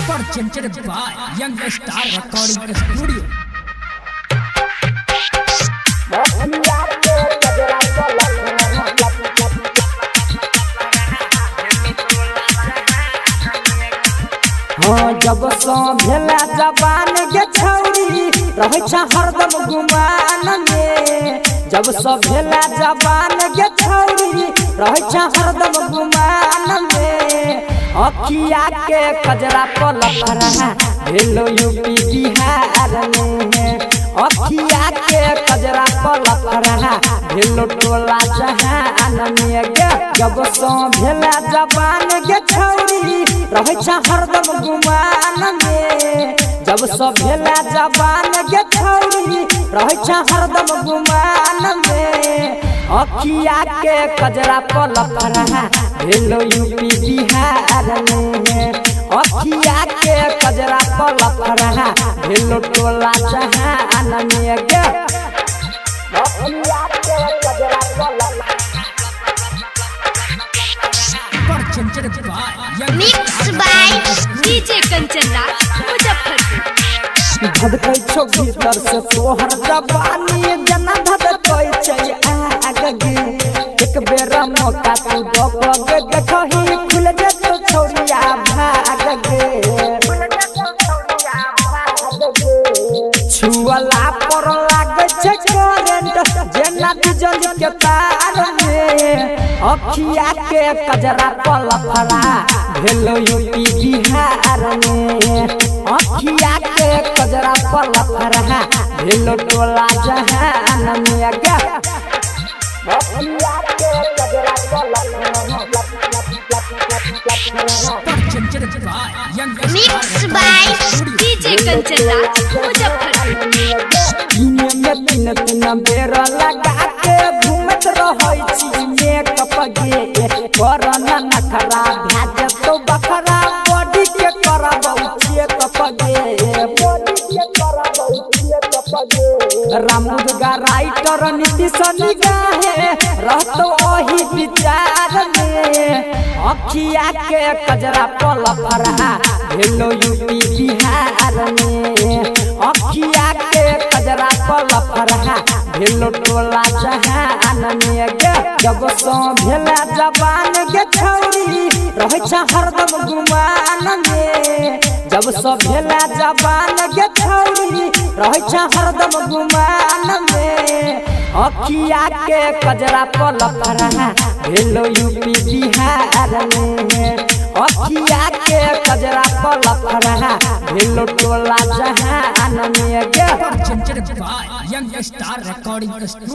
presented by Young Star Recording Studio. जब सो भेला जबान के छौरी रहे छ हरदम गुमान में। जब सो भेला जबान के छौरी रहे छ हरदम गुमान में। अखिया के कजरा पलक रहा भेलो यूपी बिहार में। अखिया के कजरा पलक रहा भेलो टोला जहान में। जब सो भेला जबान के छौरी रहे छ हरदम गुमान में। जब सो भेला जबान के छौरी रहे छ हरदम गुमान में। अखिया के कजरा पलक रहा भेलो यूपी बिहार में। अखिया के कजरा पलक रहा भेलो टोला जहान में। अखिया के कजरा पलक Presented by Young Mixed by DJ Kanchan Raj, Muzaffarpur. धड़कै छौ भीतर से तोहर जवानी जना धड़कै छै आगे। एक बेर मौका तू दबगे देखही खुल जेतो छौरिया भाग गे। छुअला पर लागे छै करंट जेना बिजली के तार में। अखिया के कजरा पलफरा भेलो यूपी बिहार में। अखिया के कजरा पलफरा भेलो टोला जहान में। अखिया के कजरा पलफरा Presented by Young Star Mixed by DJ Kanchan Raj, Muzaffarpur. में तीन बेर लगा के घूमत रहै छी मेकअप गे। करना नखरा भाज तो बखरा बॉडी के करबौ चेकअप गे। बॉडी के करबौ चेकअप गे। रामुदगा राइटर नीतीश निगाहे रहतो ओही विचार में। अखिया के कजरा पलफरा भेलो यूपी बिहार में। अखिया के कजरा पलफरा भेलो टोला जहान में। जब सो भेला जबान के छौरी रहे छ हरदम गुमान में। जब सो भेला जबान के छौरी रहे छ हरदम गुमान में। अखिया के कजरा पलफरा भेलो यूपी बिहार में। अखिया के कजरा पलफरा भेलो टोला जहान में। Presented by Young Star Recording Studio.